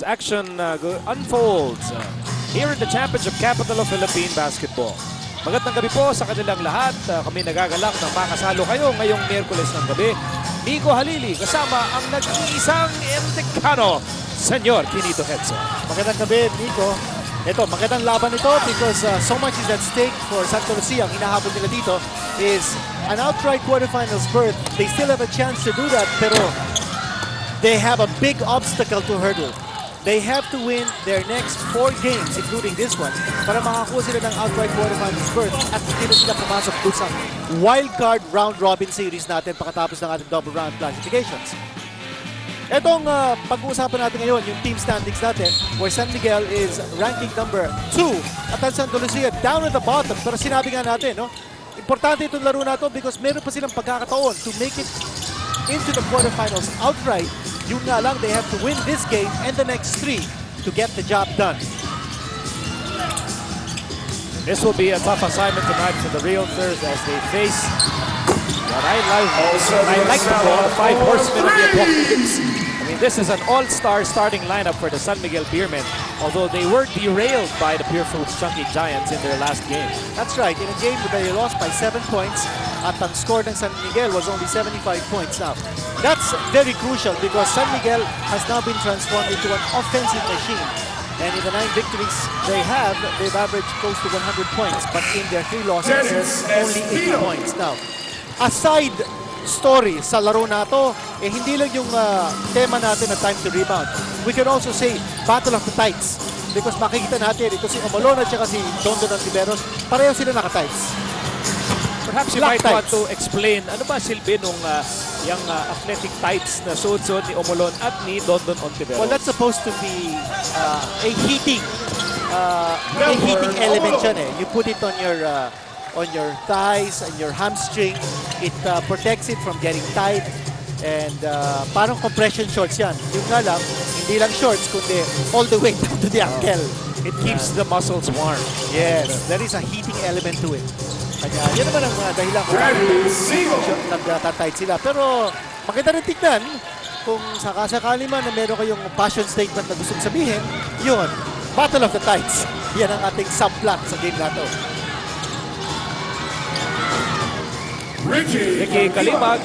action unfolds here in the championship capital of Philippine basketball. Magandang gabi po sa kanilang lahat. Kami nagagalak ng makasalo kayo ngayong Miyerkules ng gabi. Nico Halili kasama ang nag-iisang Entekano, Senyor Kinito Hedson. Magandang gabi, Nico. Ito, magandang laban ito because so much is at stake for Santa Lucia. Ang hinahabol nila dito is an outright quarterfinals berth. They still have a chance to do that, pero they have a big obstacle to hurdle. They have to win their next 4 games, including this one, para makakuha sila ng outright quarterfinals berth at hindi na sila pumasok doon sa wildcard round-robin series natin pagkatapos ng ating double round classifications. Itong pag-uusapan natin ngayon, yung team standings natin, where San Miguel is ranking number 2 at ang Santa Lucia down at the bottom. Pero sinabi nga natin, no, importante itong laro na ito because meron pa silang pagkakataon to make it into the quarterfinals outright. Yun nga lang, they have to win this game and the next 3 to get the job done. This will be a tough assignment tonight for the Realtors as they face what I like to call the 5 horsemen of the apocalypse. I mean, this is an all-star starting lineup for the San Miguel Beermen, although they were derailed by the Pure Foods Chunky Giants in their last game. That's right. In a game where they lost by 7 points, at ang score ng San Miguel was only 75 points now. That's very crucial because San Miguel has now been transformed into an offensive machine. And in the 9 victories they have, they've averaged close to 100 points. But in their 3 losses, only 80 points now. Aside story sa laro na to, hindi lang yung tema natin na time to rebound. We can also say battle of the tights. Because makikita natin, ito si Omolon at saka si Dondon Antiveros, pareho sila naka-tights. Perhaps you might want to explain, ano ba silbi nung yung athletic tights na suot-suot ni Omolon at ni Dondon Antiveros? Well, that's supposed to be a heating element yan eh. You put it on your thighs and your hamstring. It protects it from getting tight. And parang compression shorts yan. Yung nga lang, hindi lang shorts, kundi all the way down to the ankle. It keeps the muscles warm. Yes, there is a heating element to it. Kaya yan naman ang dahilan kung nagtatight sila. Pero maganda rin tignan kung sakasakali man na meron kayong passion statement na gustong sabihin, yun, Battle of the Tights. Yan ang ating subplot sa game na to. Ricky Kalimag.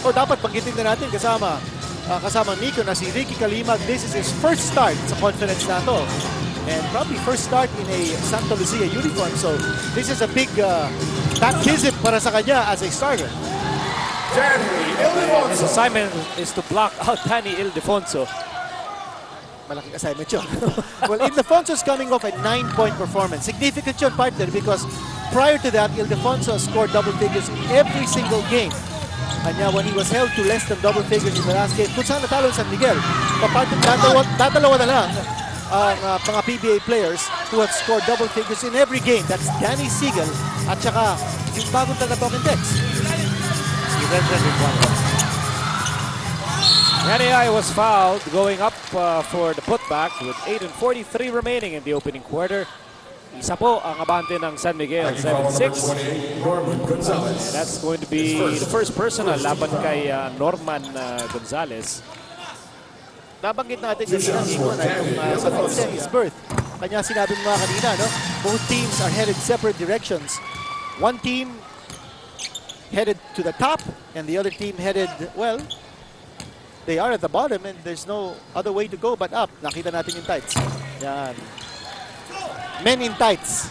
Dapat banggitin na natin kasama Nico na si Ricky Kalimag. This is his first start sa conference na to. And probably first start in a Santa Lucia uniform. So this is a big baptism para sa kanya as a starter. His assignment is to block out Danny Ildefonso. Malaking assignment yun. Well, Ildefonso's coming off a 9-point performance. Significant yun, partner, because prior to that, Ildefonso scored double figures in every single game. Kanya, when he was held to less than double figures in the last game, kung saan natalo San Miguel, dadalawa na lang ang mga PBA players who have scored double figures in every game. That's Danny Siegel at saka yung bagong taga-Token Tex. Si Renren Ribuano. Danny I was fouled going up for the putback with 8:43 remaining in the opening quarter. Isa po ang abante ng San Miguel, 7-6. That's going to be the first personal laban kay Norman Gonzalez. Nabanggit natin kanina, Nico, na yung sa top 10 is birth. Kanya sinabi mo nga kanina, no? Both teams are headed separate directions. One team headed to the top, and the other team headed, well, they are at the bottom, and there's no other way to go but up. Nakita natin yung tights. Yan. Men in tights.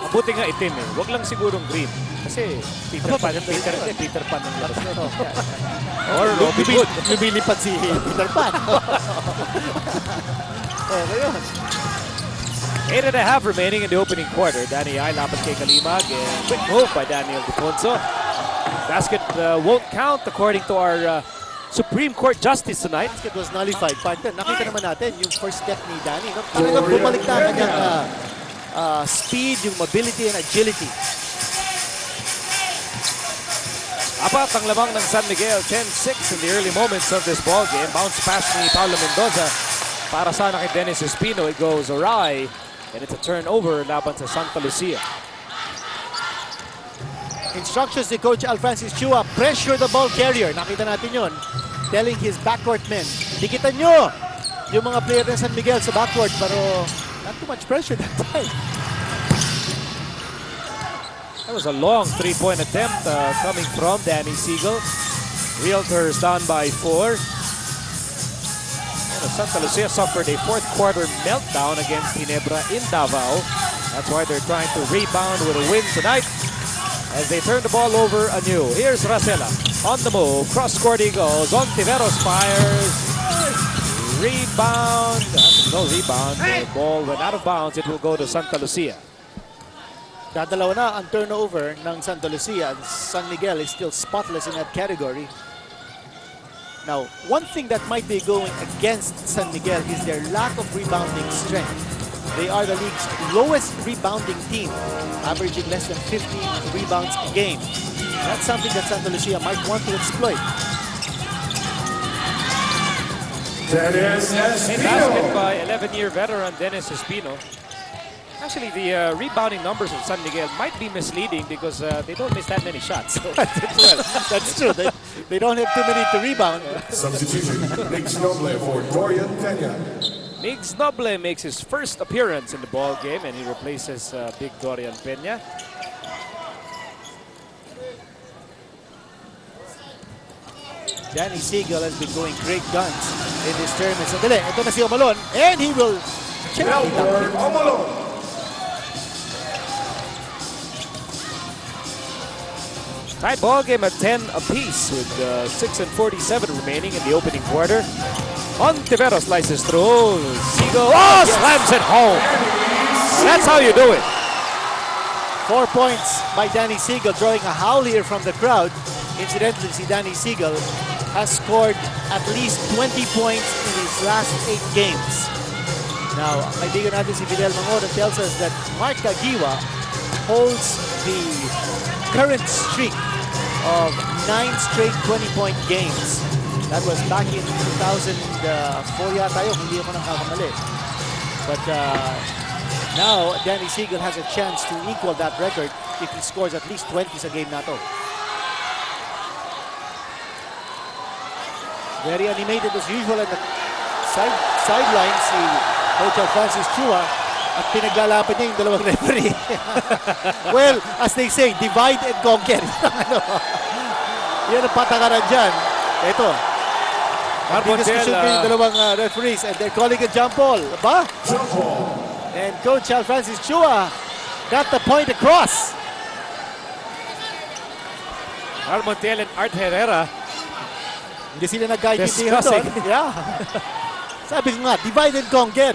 Mabuti nga itim eh. Huwag lang sigurong green. Kasi Peter Pan ang labas nito. Or Robin Hood. Lumilipad si Peter Pan. Okay yun. 8.5 remaining in the opening quarter. Danny I lapat kay Kalimag. And quick move by Daniel Defonso. Basket won't count according to our Supreme Court Justice tonight. Basket was nullified. Partner, nakita naman natin yung first step ni Danny. No? Talagang bumalik na kanyang speed, yung mobility and agility. Apat ang lamang ng San Miguel, 10-6 in the early moments of this ball game. Bounce pass ni Paulo Mendoza para sana kay Dennis Espino. It goes awry and it's a turnover laban sa Santa Lucia. Instructions ni Coach Alfrancis Chua, pressure the ball carrier. Nakita natin yun. Telling his backcourt men, dikitan nyo yung mga player ng San Miguel sa backward, pero not too much pressure that time. That was a long three-point attempt coming from Danny Siegel. Realtors down by 4. And Santa Lucia suffered a fourth quarter meltdown against Ginebra in Davao. That's why they're trying to rebound with a win tonight as they turn the ball over anew. Here's Racela on the move. Cross-court he goes. Ontiveros fires. Rebound. No rebound. The ball went out of bounds. It will go to Santa Lucia. Dadalawa na ang turnover ng Santa Lucia. San Miguel is still spotless in that category. Now, one thing that might be going against San Miguel is their lack of rebounding strength. They are the league's lowest rebounding team, averaging less than 50 rebounds a game. That's something that Santa Lucia might want to exploit. Dennis A basket Espino. by 11-year veteran Dennis Espino. Actually, the rebounding numbers of San Miguel might be misleading because they don't miss that many shots. So Well, that's true. They don't have too many to rebound. Substitution, Nick Noble for Dorian Peña. Migs Noble makes his first appearance in the ball game and he replaces Big Dorian Peña. Danny Siegel has been going great guns in this tournament. Sandali, ito na si Omalon, and he will check it Melbourne out. Omalon. Tied ball game at 10 apiece with 6:47 remaining in the opening quarter. Ontiveros slices through. Siegel slams it home. That's how you do it. 4 points by Danny Siegel, drawing a howl here from the crowd. Incidentally, si Danny Siegel has scored at least 20 points in his last 8 games. Now, kaibigan natin si Fidel Mangoro tells us that Mark Caguiwa holds the current streak of 9 straight 20-point games. That was back in 2004 yata yun, hindi ako nakakamali. But now, Danny Siegel has a chance to equal that record if he scores at least 20 sa game na to. Very animated as usual on the sidelines si Coach Francis Chua at pinaglalapan niya yung dalawang referee. Well, as they say, divide and conquer. Yan ang patakaran dyan. Ito. Discussion between yung dalawang referees and they're calling a jump ball. Ba? Jump ball. And Coach Francis Chua got the point across. Armontiel and Art Herrera. Hindi sila nagkaintindihan doon. Discussing. Yeah. Sabi ko nga, divide and conquer.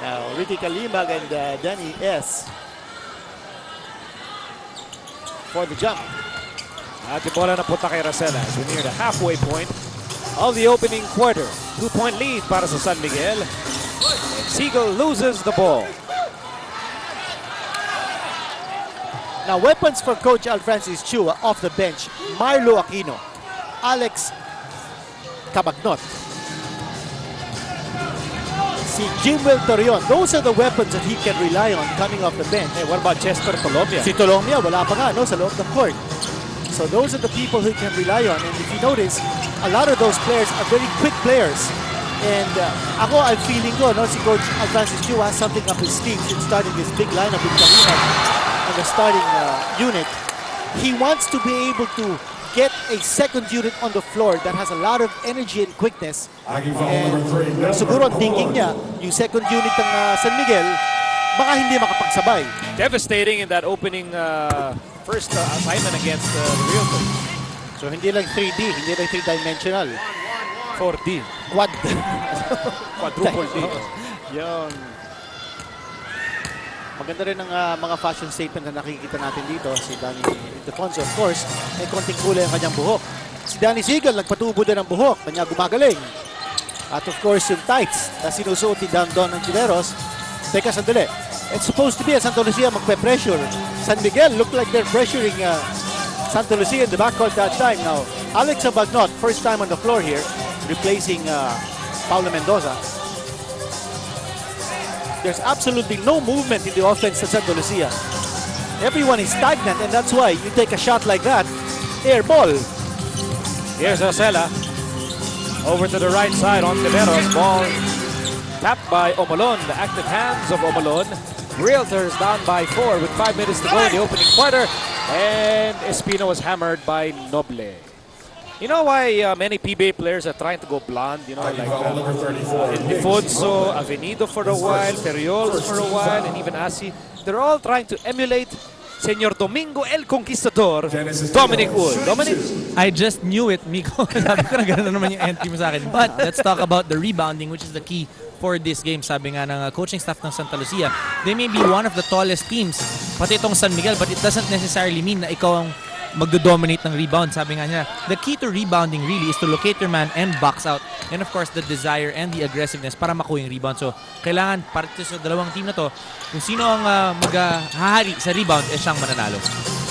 Now, Ricky Kalimag and Danny S. for the jump. At yung bola na punta kay Racela as we near the halfway point of the opening quarter. 2-point lead para sa San Miguel. And Siegel loses the ball. Now, weapons for Coach Alfrancis Chua off the bench. Marlo Aquino, Alex Cabagnot, si Jimwell Torion. Those are the weapons that he can rely on coming off the bench. Hey, what about Chester Colombia? Si Tolomia, wala pa nga, no, sa loob ng court. So those are the people who can rely on. And if you notice, a lot of those players are very quick players. And ako, I'm feeling ko, no, si Coach Alfrancis Chua has something up his sleeves in starting this big lineup with Kahina on the starting unit. He wants to be able to get a second unit on the floor that has a lot of energy and quickness. And siguro ang thinking niya, yung second unit ng San Miguel, baka hindi makapagsabay. Devastating in that opening first assignment against the Realtors. So hindi lang 3D, hindi lang 3-dimensional. 4D. Quad. Quadruple D. Yun. Maganda rin ang mga fashion statement na nakikita natin dito. Si Danny Ildefonso, of course, may konting kulay ang kanyang buhok. Si Danny Siegel, nagpatubo din ang buhok. Kanya gumagaling. At of course, yung tights na sinusuot ni Don Antiveros. Teka, sandali. It's supposed to be a Santa Lucia magpe-pressure. San Miguel looked like they're pressuring Santa Lucia in the backcourt that time. Now, Alex Abagnot, first time on the floor here, replacing Paulo Mendoza. There's absolutely no movement in the offense at Santa Lucia. Everyone is stagnant, and that's why you take a shot like that, air ball. Here's Racela. Over to the right side on Tiveros. Ball tapped by Omolon. The active hands of Omolon. Realtors down by 4 with 5 minutes to go in the opening quarter. And Espino was hammered by Noble. You know why many PBA players are trying to go blonde? You know, like Number 34. Defonso, Avenido for a while, Ferriols for a while, and even Asi. They're all trying to emulate Senor Domingo El Conquistador, Dominic Wood. Dominic? I just knew it, Miko. Sabi ko na gano'n naman yung entry mo sa akin. But let's talk about the rebounding, which is the key for this game. Sabi nga ng coaching staff ng Santa Lucia, they may be one of the tallest teams, pati itong San Miguel, but it doesn't necessarily mean na ikaw ang magdo-dominate ng rebound. Sabi nga niya, the key to rebounding really is to locate your man and box out. And of course, the desire and the aggressiveness para makuha yung rebound. So, kailangan para sa dalawang team na to, kung sino ang maghahari sa rebound, siyang mananalo.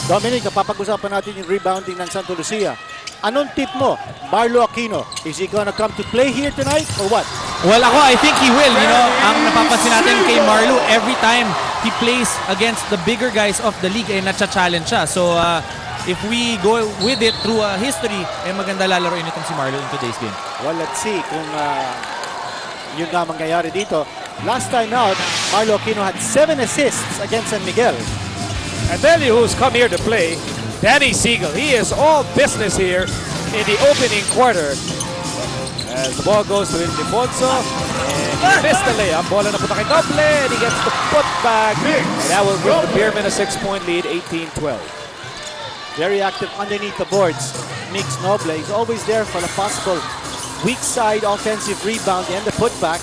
Dominic, napapag-usapan natin yung rebounding ng Santa Lucia. Anong tip mo? Marlo Aquino, is he gonna come to play here tonight or what? Well, ako, I think he will. You know, ang napapansin natin kay Marlo, every time he plays against the bigger guys of the league, nacha-challenge siya. So, if we go with it through history, maganda lalaroin itong si Marlo in today's game. Well, let's see kung yun nga mangyayari dito. Last time out, Marlo Aquino had 7 assists against San Miguel. I tell you who's come here to play, Danny Siegel. He is all business here in the opening quarter. As the ball goes to Ildefonso, and he missed the layup. Bola na punta kay Noble, and he gets the putback. And that will give the Beermen a 6-point lead, 18-12. Very active underneath the boards. Mix Noble is always there for the possible weak side offensive rebound and the putback.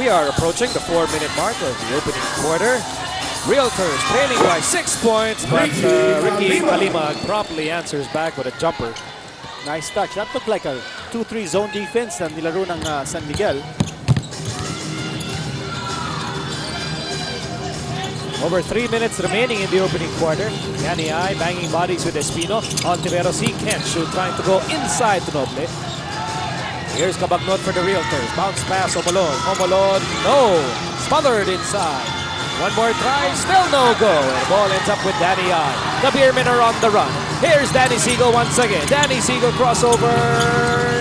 We are approaching the 4-minute mark of the opening quarter. Realtors trailing by 6 points, but Ricky Kalimag promptly answers back with a jumper. Nice touch. That looked like a 2-3 zone defense na nilaro ng San Miguel. Over 3 minutes remaining in the opening quarter. Yanni I banging bodies with Espino. Ontiveros, he can't shoot, trying to go inside to Noble. Here's Cabagnot for the Realtors. Bounce pass, Omolon. Omolon, no. Smothered inside. One more try, still no go. And the ball ends up with Danny I. The Beermen are on the run. Here's Danny Siegel once again. Danny Siegel crossover.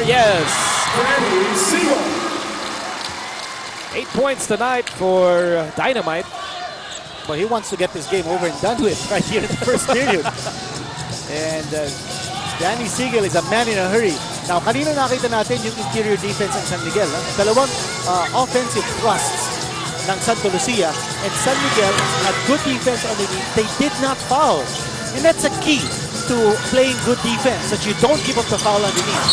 Yes. Danny Siegel. 8 points tonight for Dynamite. But he wants to get this game over and done with right here in the first period. And Danny Siegel is a man in a hurry. Now, kanina nakita natin yung interior defense ng San Miguel. Dalawang offensive thrusts ng Santa Lucia, and San Miguel had good defense underneath. They did not foul. And that's a key to playing good defense, that you don't give up the foul underneath.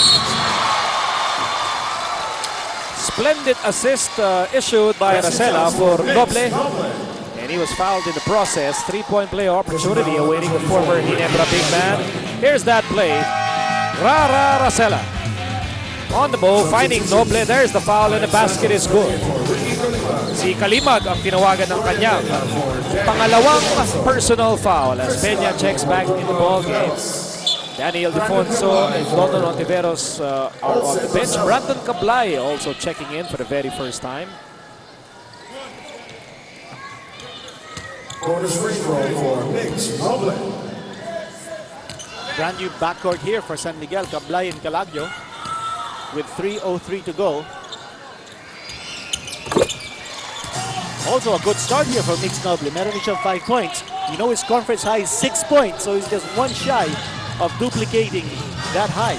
Splendid assist issued by Racela for Noble. And he was fouled in the process. 3-point play opportunity awaiting the former Ginebra big man. Here's that play. Rara Racela on the move, finding Noble. There's the foul and the basket is good. Si Kalimag ang tinawagan ng kanyang pangalawang personal foul as Peña checks back in the ball game. Daniel Defonso and London Ontiveros are on the bench. Brandon Cablay also checking in for the very first time. Bonus free throw for Mix Noble. Brand new backcourt here for San Miguel, Cablay and Calagyo, with 3:03 to go. Also a good start here for Mix Noble. Meron siya 5 points. You know his conference high is 6 points, so he's just one shy of duplicating that high.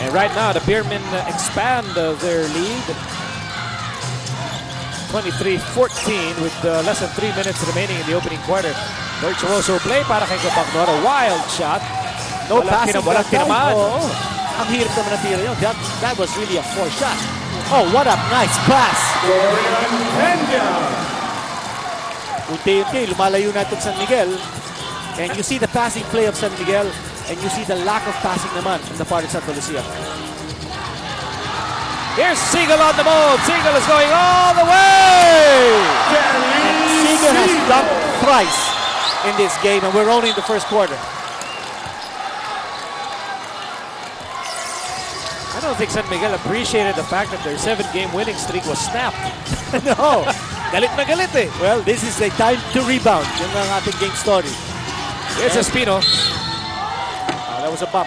And right now the Beermen expand their lead. 23-14 with less than 3 minutes remaining in the opening quarter. Virtuoso play para kay Cabagnot. A wild shot. No passing. Walang tinamaan. Oh, ang hirap naman na tira yun. That was really a 4 shot. Oh, what a nice pass. Unti-unti, lumalayo na itong San Miguel. And you see the passing play of San Miguel, and you see the lack of passing naman on the part of Santa Lucia. Here's Siegel on the move. Siegel is going all the way. And Siegel has dunked thrice in this game, and we're only in the first quarter. I don't think San Miguel appreciated the fact that their 7-game winning streak was snapped. No. Galit na galit eh. Well, this is the time to rebound. Yun ang ating game story. Here's Espino. That was a bump.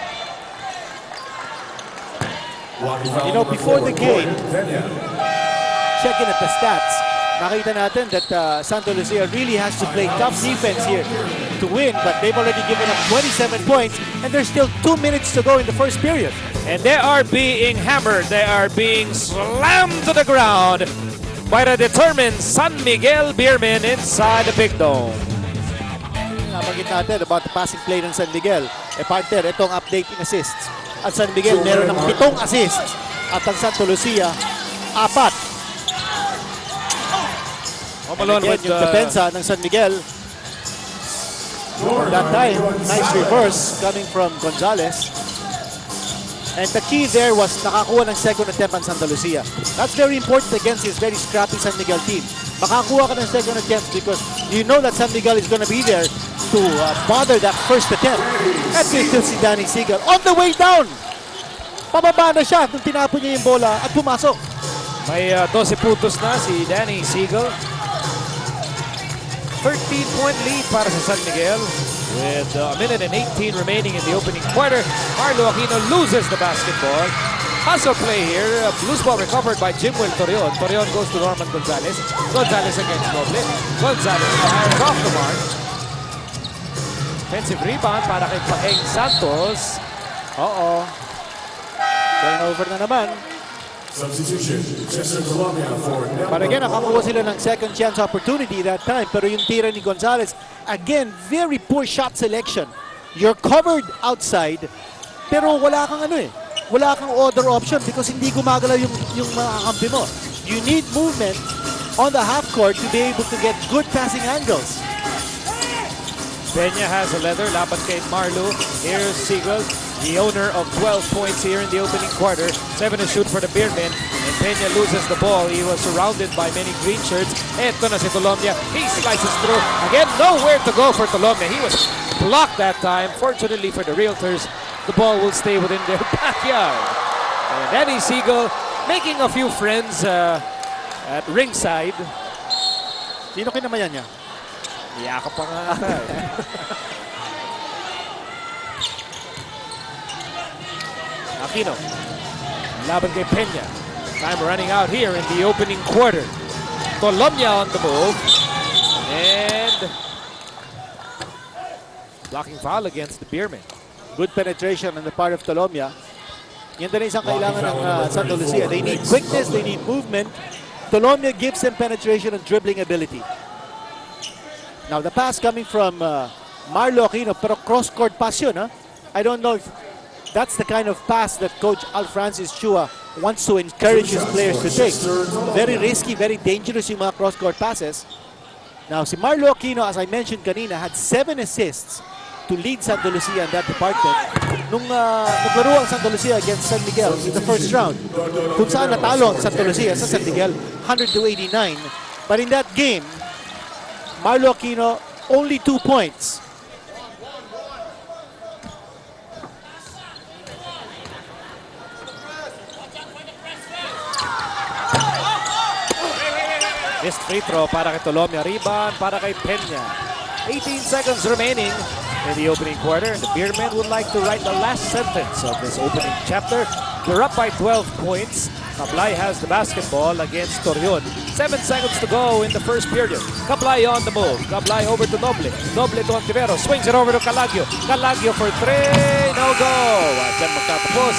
You know, before the game, checking at the stats, nakita natin that Santa Lucia really has to play tough defense here to win, but they've already given up 27 points, and there's still 2 minutes to go in the first period. And they are being hammered. They are being slammed to the ground by the determined San Miguel Beermen inside the Big Dome. Nabanggit natin about the passing play ng San Miguel. Partner, itong updating assists. At San Miguel, meron ng 7 assists. At ang Santa Lucia, 4. Alone Again, with yung depensa ng San Miguel. That time, nice reverse coming from Gonzalez. And the key there was nakakuha ng second attempt ang Santa Lucia. That's very important against this very scrappy San Miguel team. Makakuha ka ng second attempt because you know that San Miguel is going to be there to bother that first attempt. At still si Danny Seagal on the way down. Pababa na siya nung tinapon niya yung bola at pumasok. May 12 puntos na si Danny Seagal. 13-point lead para sa San Miguel. With a minute and 18 remaining in the opening quarter, Marlo Aquino loses the basketball. Hustle play here. Loose ball recovered by Jimwell Torreon. Torreon goes to Norman Gonzalez. Gonzalez against Noble. Gonzalez fires off the mark. Offensive rebound para kay Paheng Santos. Turnover na naman. Substitution. Chester Columbia for Nelson. But again, nakakuha sila ng second chance opportunity that time. Pero yung tira ni Gonzalez, again, very poor shot selection. You're covered outside, pero wala kang wala kang other option because hindi gumagalaw yung mga kakampi mo. You need movement on the half court to be able to get good passing angles. Peña has a leather. Laban kay Marlo. Here's Seagal, the owner of 12 points here in the opening quarter. 7 to shoot for the Beermen. And Peña loses the ball. He was surrounded by many green shirts. Eto na si Tolomia. He slices through. Again, nowhere to go for Tolomia. He was blocked that time. Fortunately for the Realtors, the ball will stay within their backyard. And Danny Seagal making a few friends at ringside. Sino kinamayan niya? Iyakap pa nga ata eh. Aquino. Laban kay Peña. Time running out here in the opening quarter. Tolomia on the move. And blocking foul against the Beermen. Good penetration on the part of Tolomia. Yan din isang kailangan ng Santa Lucia. They need quickness, they need movement. Tolomia gives them penetration and dribbling ability. Now the pass coming from Marlo Aquino, pero cross-court pass yun, huh? I don't know if that's the kind of pass that Coach Alfrancis Chua wants to encourage his players to take. Very risky, very dangerous yung mga cross-court passes. Now si Marlo Aquino, as I mentioned kanina, had 7 assists to lead Santa Lucia in that department. Nung naglaro ang Santa Lucia against San Miguel in the first round, kung saan natalo ang Santa Lucia sa San Miguel, 100-89. But in that game, Marlo Aquino, only 2 points. Missed free throw para kay Tolomia. Rebound para kay Peña. 18 seconds remaining in the opening quarter. The Beermen would like to write the last sentence of this opening chapter. They're up by 12 points. Cablay has the basketball against Torreon. 7 seconds to go in the first period. Cablay on the move. Cablay over to Noble. Noble to Antivero. Swings it over to Calagio. Calagio for 3. No go. At dyan magtatapos